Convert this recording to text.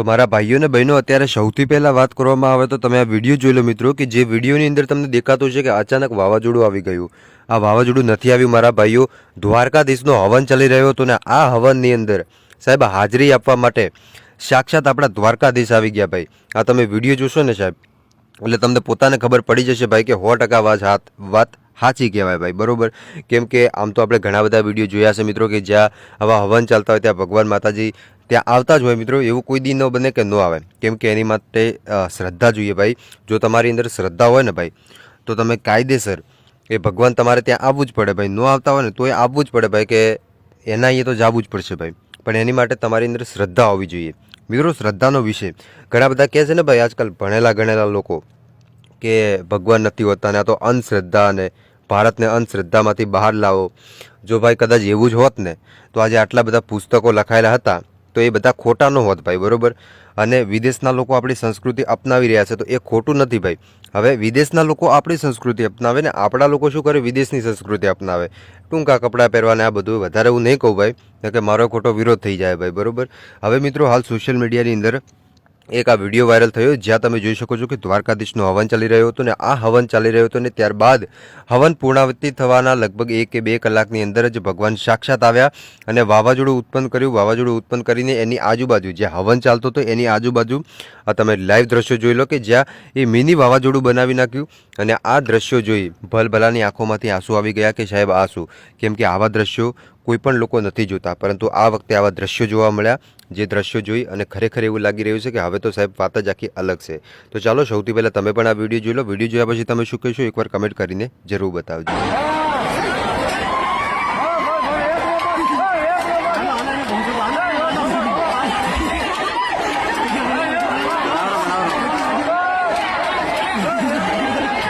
તો મારા ભાઈઓ અને બહેનો અત્યારે સૌથી પહેલાં વાત કરવામાં આવે તો તમે આ વિડીયો જોઈ લો મિત્રો કે જે વિડીયોની અંદર તમને દેખાતું છે કે અચાનક વાવાઝોડું આવી ગયું. આ વાવાઝોડું નથી આવ્યું મારા ભાઈઓ, દ્વારકાધીશનો હવન ચાલી રહ્યો હતો ને આ હવનની અંદર સાહેબ હાજરી આપવા માટે સાક્ષાત આપણા દ્વારકાધીશ આવી ગયા ભાઈ. આ તમે વિડીયો જોશો ને સાહેબ એટલે તમને પોતાને ખબર પડી જશે ભાઈ કે 100% વાત સાચી કહેવાય ભાઈ, બરોબર. કેમ કે આમ તો આપણે ઘણા બધા વિડીયો જોયા છે મિત્રો કે જ્યાં આવા હવન ચાલતા હોય ત્યાં ભગવાન માતાજી ત્યાં આવતા જ હોય મિત્રો. એવું કોઈ દી ન બને કે ન આવે, કેમ કે એની માટે શ્રદ્ધા જોઈએ ભાઈ. જો તમારી અંદર શ્રદ્ધા હોય ને ભાઈ તો તમે કાયદેસર એ ભગવાન તમારે ત્યાં આવવું જ પડે ભાઈ. ન આવતા હોય ને તો એ આવવું જ પડે ભાઈ કે એના અહીંયા તો જવું જ પડશે ભાઈ. પણ એની માટે તમારી અંદર શ્રદ્ધા હોવી જોઈએ મિત્રો. શ્રદ્ધાનો વિષય ઘણા બધા કહે છે ને ભાઈ આજકાલ ભણેલા ગણેલા લોકો કે ભગવાન નથી હોતા ને આ તો અંધશ્રદ્ધા અને ભારતને અંધશ્રદ્ધામાંથી બહાર લાવો. જો ભાઈ કદાચ એવું જ હોત ને તો આજે આટલા બધા પુસ્તકો લખાયેલા હતા તો એ બધા ખોટા ન હોત ભાઈ, બરોબર. અને વિદેશના લોકો આપણી સંસ્કૃતિ અપનાવી રહ્યા છે તો એ ખોટું નથી ભાઈ. હવે વિદેશના લોકો આપણી સંસ્કૃતિ અપનાવે ને આપણા લોકો શું કરે, વિદેશની સંસ્કૃતિ અપનાવે. ટૂંકા કપડાં પહેરવાને આ બધું વધારે હું નહીં કહું ભાઈ, કે મારો ખોટો વિરોધ થઈ જાય ભાઈ, બરોબર. હવે મિત્રો હાલ સોશિયલ મીડિયાની અંદર એક આ વિડીયો વાયરલ થયો જ્યાં તમે જોઈ શકો છો કે દ્વારકાધીશનો હવન ચાલી રહ્યો હતો ને આ હવન ચાલી રહ્યો હતો ને ત્યારબાદ હવન પૂર્ણાવતિ થવાના લગભગ 1 કે 2 કલાકની અંદર જ ભગવાન સાક્ષાત આવ્યા અને વાવાઝોડું ઉત્પન્ન કર્યું. વાવાઝોડું ઉત્પન્ન કરીને એની આજુબાજુ જ્યાં હવન ચાલતો હતો એની આજુબાજુ તમે લાઈવ દ્રશ્યો જોઈ લો કે જ્યાં એ મિની વાવાઝોડું બનાવી નાખ્યું. અને આ દ્રશ્યો જોઈ ભલભલાની આંખોમાંથી આંસુ આવી ગયા કે સાહેબ આંસુ, કેમ કે આવા દ્રશ્યો કોઈ પણ લોકો નથી જોતા, પરંતુ આ વખતે આવા દ્રશ્યો જોવા મળ્યા. જે દ્રશ્યો જોઈ અને ખરેખર એવું લાગી રહ્યું છે કે હવે તો સાહેબ વાત જ આખી અલગ છે. તો ચાલો સૌથી પહેલાં તમે પણ આ વિડીયો જોઈ લો. વિડીયો જોયા પછી તમે શું કહેશો એકવાર કમેન્ટ કરીને જરૂર બતાવજો.